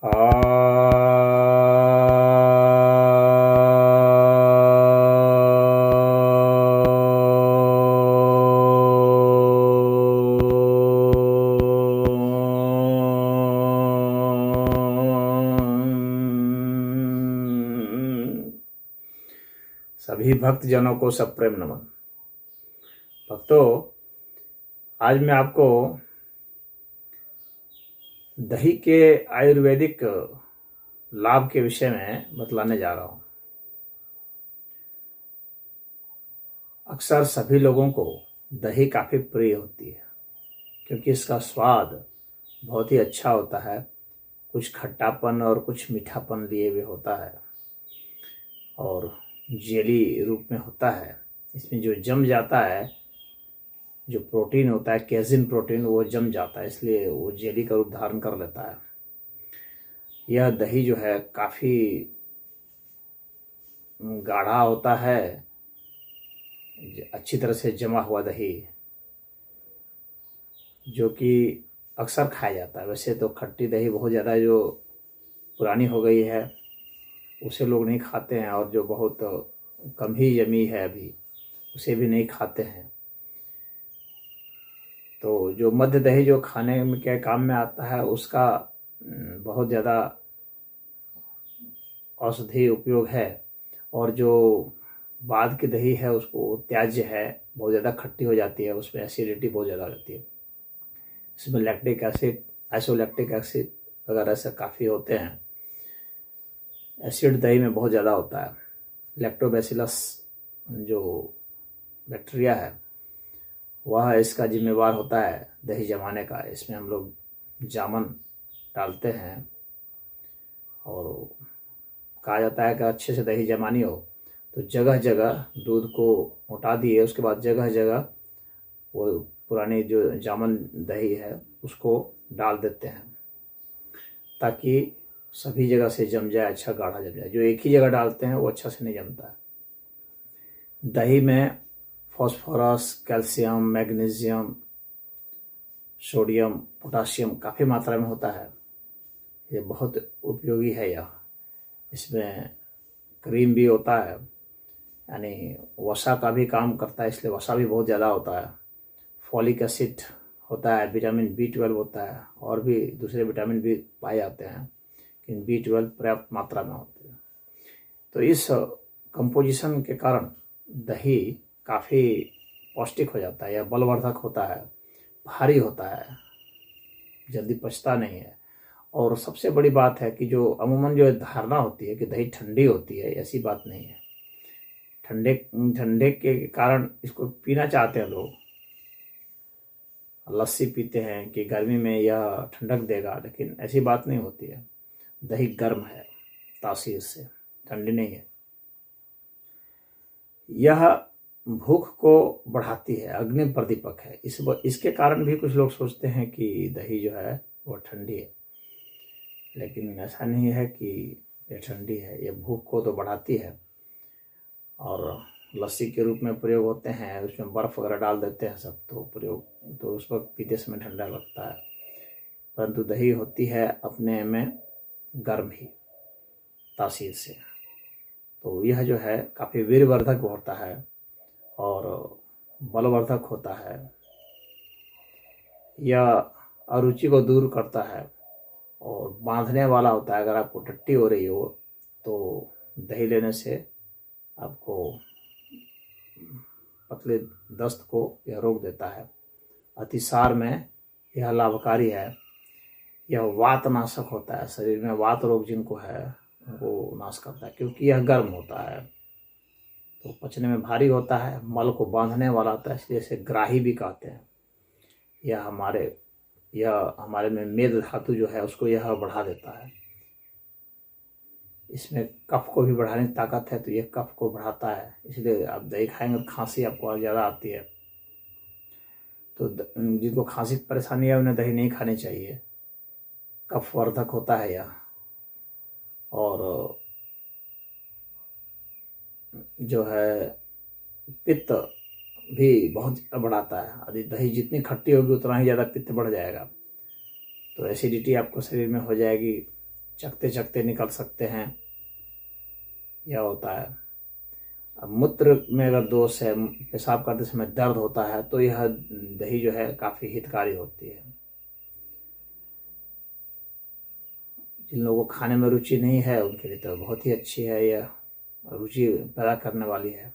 आ सभी भक्तजनों को सप्रेम नमन। भक्तों, आज मैं आपको दही के आयुर्वेदिक लाभ के विषय में बतलाने जा रहा हूँ। अक्सर सभी लोगों को दही काफ़ी प्रिय होती है क्योंकि इसका स्वाद बहुत ही अच्छा होता है। कुछ खट्टापन और कुछ मीठापन लिए हुए होता है और जेली रूप में होता है। इसमें जो जम जाता है, जो प्रोटीन होता है, केजिन प्रोटीन, वो जम जाता है, इसलिए वो जेली का रूप धारण कर लेता है। यह दही जो है काफ़ी गाढ़ा होता है, अच्छी तरह से जमा हुआ दही, जो कि अक्सर खाया जाता है। वैसे तो खट्टी दही बहुत ज़्यादा जो पुरानी हो गई है उसे लोग नहीं खाते हैं, और जो बहुत कम ही जमी है अभी उसे भी नहीं खाते हैं। तो जो मध्य दही जो खाने में के काम में आता है उसका बहुत ज़्यादा औषधि उपयोग है, और जो बाद की दही है उसको त्याज्य है, बहुत ज़्यादा खट्टी हो जाती है, उसमें एसिडिटी बहुत ज़्यादा हो जाती है। इसमें लैक्टिक एसिड, आइसोलैक्टिक एसिड वगैरह से काफ़ी होते हैं। एसिड दही में बहुत ज़्यादा होता है। लैक्टोबैसिलस जो बैक्टीरिया है वह इसका जिम्मेवार होता है दही जमाने का। इसमें हम लोग जामन डालते हैं और कहा जाता है कि अच्छे से दही जमानी हो तो जगह जगह दूध को उठा दिए, उसके बाद जगह जगह वो पुरानी जो जामन दही है उसको डाल देते हैं ताकि सभी जगह से जम जाए, अच्छा गाढ़ा जम जाए। जो एक ही जगह डालते हैं वो अच्छा से नहीं जमता है। दही में phosphorus, calcium, magnesium, sodium, potassium काफ़ी मात्रा में होता है। ये बहुत उपयोगी है। यह इसमें क्रीम भी होता है, यानी वसा का भी काम करता है, इसलिए वसा भी बहुत ज़्यादा होता है। फॉलिक एसिड होता है, विटामिन B12 होता है, और भी दूसरे विटामिन भी पाए जाते हैं, लेकिन B12 पर्याप्त मात्रा में होते हैं। तो इस कंपोजिशन के कारण दही काफ़ी पौष्टिक हो जाता है, यह बलवर्धक होता है, भारी होता है, जल्दी पचता नहीं है। और सबसे बड़ी बात है कि जो अमूमन जो धारणा होती है कि दही ठंडी होती है, ऐसी बात नहीं है। ठंडे ठंडे के कारण इसको पीना चाहते हैं लोग, लस्सी पीते हैं कि गर्मी में यह ठंडक देगा, लेकिन ऐसी बात नहीं होती है। दही गर्म है तासीर से, ठंडी नहीं है। यह भूख को बढ़ाती है, अग्नि प्रदीपक है। इसके कारण भी कुछ लोग सोचते हैं कि दही जो है वो ठंडी है, लेकिन ऐसा नहीं है कि ये ठंडी है। ये भूख को तो बढ़ाती है, और लस्सी के रूप में प्रयोग होते हैं, उसमें बर्फ़ वगैरह डाल देते हैं सब, तो प्रयोग तो उस वक्त पीते समय ठंडा लगता है। परंतु दही होती है अपने में गर्म ही तासीर से। तो यह जो है काफ़ी वीरवर्धक होता है और बलवर्धक होता है। यह अरुचि को दूर करता है और बांधने वाला होता है। अगर आपको टट्टी हो रही हो तो दही लेने से आपको पतले दस्त को यह रोक देता है। अतिसार में यह लाभकारी है। यह वात नाशक होता है, शरीर में वात रोग जिनको है उनको नाश करता है, क्योंकि यह गर्म होता है तो पचने में भारी होता है, मल को बांधने वाला होता है, इसलिए इसे ग्राही भी कहते हैं। यह हमारे में मेद धातु जो है उसको यह बढ़ा देता है। इसमें कफ को भी बढ़ाने की ताकत है, तो यह कफ को बढ़ाता है। इसलिए आप दही खाएंगे तो खांसी आपको ज़्यादा आती है, तो जिनको खांसी की परेशानी है उन्हें दही नहीं खानी चाहिए। कफ वर्धक होता है यह, और जो है पित्त भी बहुत बढ़ाता है। यदि दही जितनी खट्टी होगी उतना ही ज़्यादा पित्त बढ़ जाएगा, तो एसिडिटी आपको शरीर में हो जाएगी, चखते चखते निकल सकते हैं, यह होता है। अब मूत्र में अगर दोष है, पेशाब करते समय दर्द होता है, तो यह दही जो है काफ़ी हितकारी होती है। जिन लोगों को खाने में रुचि नहीं है उनके लिए तो बहुत ही अच्छी है, यह रुचि पैदा करने वाली है।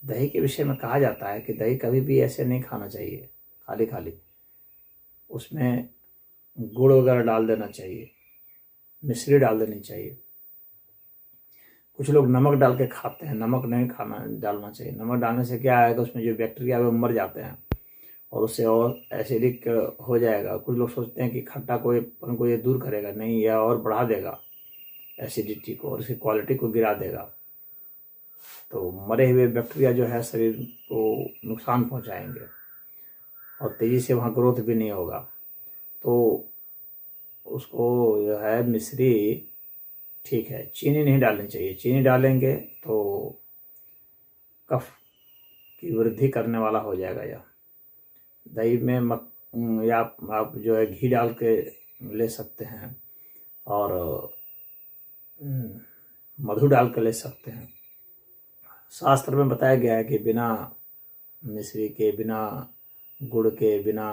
दही के विषय में कहा जाता है कि दही कभी भी ऐसे नहीं खाना चाहिए खाली खाली, उसमें गुड़ वगैरह डाल देना चाहिए, मिश्री डाल देनी चाहिए। कुछ लोग नमक डाल के खाते हैं, नमक नहीं डालना चाहिए। नमक डालने से क्या आएगा, उसमें जो बैक्टीरिया है वो मर जाते हैं और उससे और एसिडिक हो जाएगा। कुछ लोग सोचते हैं कि खट्टा को ये दूर करेगा, नहीं, यह और बढ़ा देगा एसिडिटी को और इसकी क्वालिटी को गिरा देगा। तो मरे हुए बैक्टीरिया जो है शरीर को नुकसान पहुंचाएंगे और तेज़ी से वहाँ ग्रोथ भी नहीं होगा। तो उसको जो है मिश्री ठीक है, चीनी नहीं डालनी चाहिए। चीनी डालेंगे तो कफ की वृद्धि करने वाला हो जाएगा यह। दही में या आप जो है घी डाल के ले सकते हैं और मधु डाल के ले सकते हैं। शास्त्र में बताया गया है कि बिना मिश्री के, बिना गुड़ के, बिना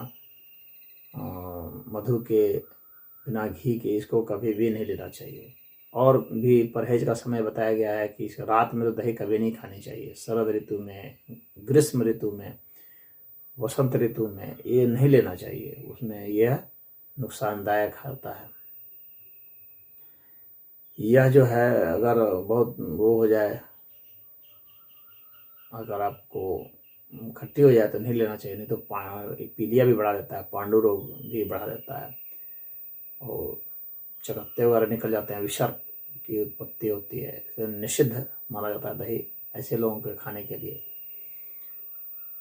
मधु के, बिना घी के इसको कभी भी नहीं लेना चाहिए। और भी परहेज का समय बताया गया है कि रात में तो दही कभी नहीं खानी चाहिए। शरद ऋतु में, ग्रीष्म ऋतु में, वसंत ऋतु में ये नहीं लेना चाहिए, उसमें यह नुकसानदायक होता है। यह जो है अगर बहुत वो हो जाए, अगर आपको खट्टी हो जाए तो नहीं लेना चाहिए, नहीं तो पीलिया भी बढ़ा देता है, पांडु रोग भी बढ़ा देता है और चकत्ते वगैरह निकल जाते हैं, विषर्प की उत्पत्ति होती है। इसे निषिद्ध माना जाता है दही ऐसे लोगों के खाने के लिए।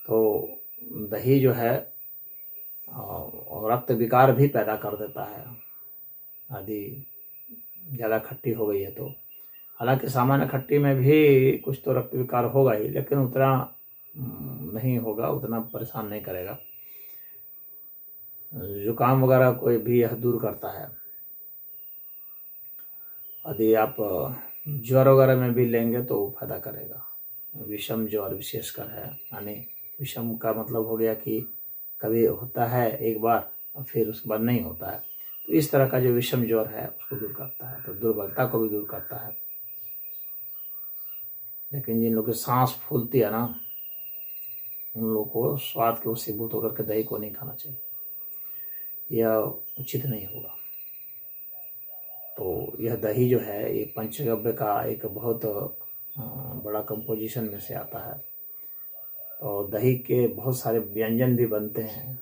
तो दही जो है रक्त विकार भी पैदा कर देता है यदि ज़्यादा खट्टी हो गई है तो। हालांकि सामान्य खट्टी में भी कुछ तो रक्त विकार होगा ही, लेकिन उतना नहीं होगा, उतना परेशान नहीं करेगा। जुकाम वगैरह को भी यह दूर करता है। यदि आप ज्वर वगैरह में भी लेंगे तो फायदा करेगा। विषम ज्वर विशेषकर है, यानी विषम का मतलब हो गया कि कभी होता है एक बार और फिर उसके बाद नहीं होता है, तो इस तरह का जो विषम ज्वर है उसको दूर करता है, तो दुर्बलता को भी दूर करता है। लेकिन जिन लोगों की सांस फूलती है ना, उन लोगों को स्वाद के वशीभूत होकर के दही को नहीं खाना चाहिए, यह उचित नहीं होगा। तो यह दही जो है ये पंचगव्य का एक बहुत बड़ा कंपोजिशन में से आता है। और दही के बहुत सारे व्यंजन भी बनते हैं।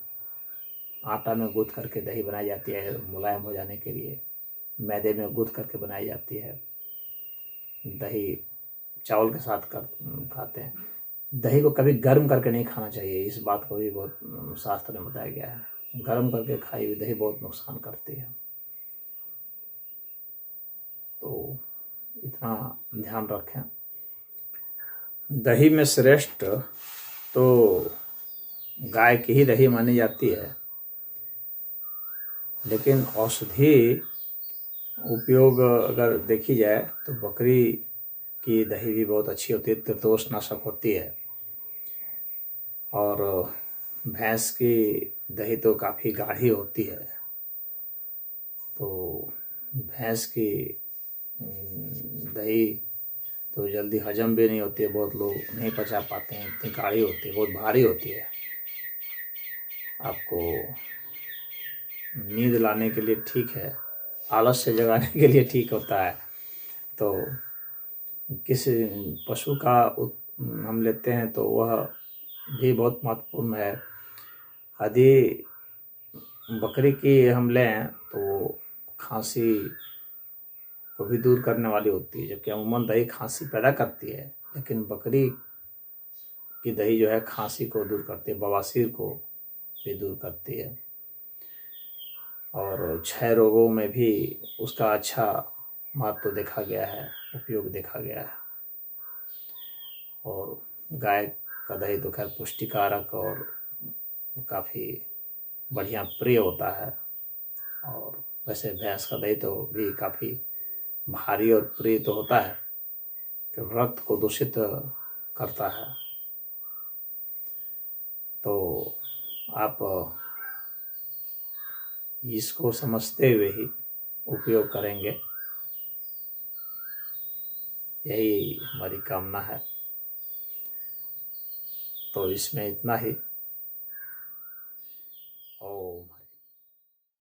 आटा में गूँथ करके दही बनाई जाती है मुलायम हो जाने के लिए, मैदे में गूँथ करके बनाई जाती है। दही चावल के साथ खाते हैं। दही को कभी गर्म करके नहीं खाना चाहिए, इस बात को भी बहुत शास्त्र में बताया गया है। गर्म करके खाई हुई दही बहुत नुकसान करती है, तो इतना ध्यान रखें। दही में श्रेष्ठ तो गाय की ही दही मानी जाती है, लेकिन औषधि उपयोग अगर देखी जाए तो बकरी की दही भी बहुत अच्छी होती है, त्रिदोषनाशक होती है। और भैंस की दही तो काफ़ी गाढ़ी होती है, तो भैंस की दही तो जल्दी हजम भी नहीं होती है, बहुत लोग नहीं पचा पाते हैं, इतनी गाढ़ी होती है, बहुत भारी होती है। आपको नींद लाने के लिए ठीक है, आलस्य जगाने के लिए ठीक होता है। तो किस पशु का हम लेते हैं तो वह भी बहुत महत्वपूर्ण है। यदि बकरी की हम लें तो खांसी को भी दूर करने वाली होती है, जबकि अमूमन दही खांसी पैदा करती है, लेकिन बकरी की दही जो है खांसी को दूर करती है, बवासीर को भी दूर करती है। और क्षय रोगों में भी उसका अच्छा महत्व देखा गया है, उपयोग देखा गया है। और गाय का दही तो खैर पुष्टिकारक और काफ़ी बढ़िया प्रिय होता है, और वैसे भैंस का दही तो भी काफ़ी भारी और प्रिय तो होता है, कि रक्त को दूषित करता है। तो आप इसको समझते हुए ही उपयोग करेंगे, यही हमारी कामना है। तो इसमें इतना ही। ओम।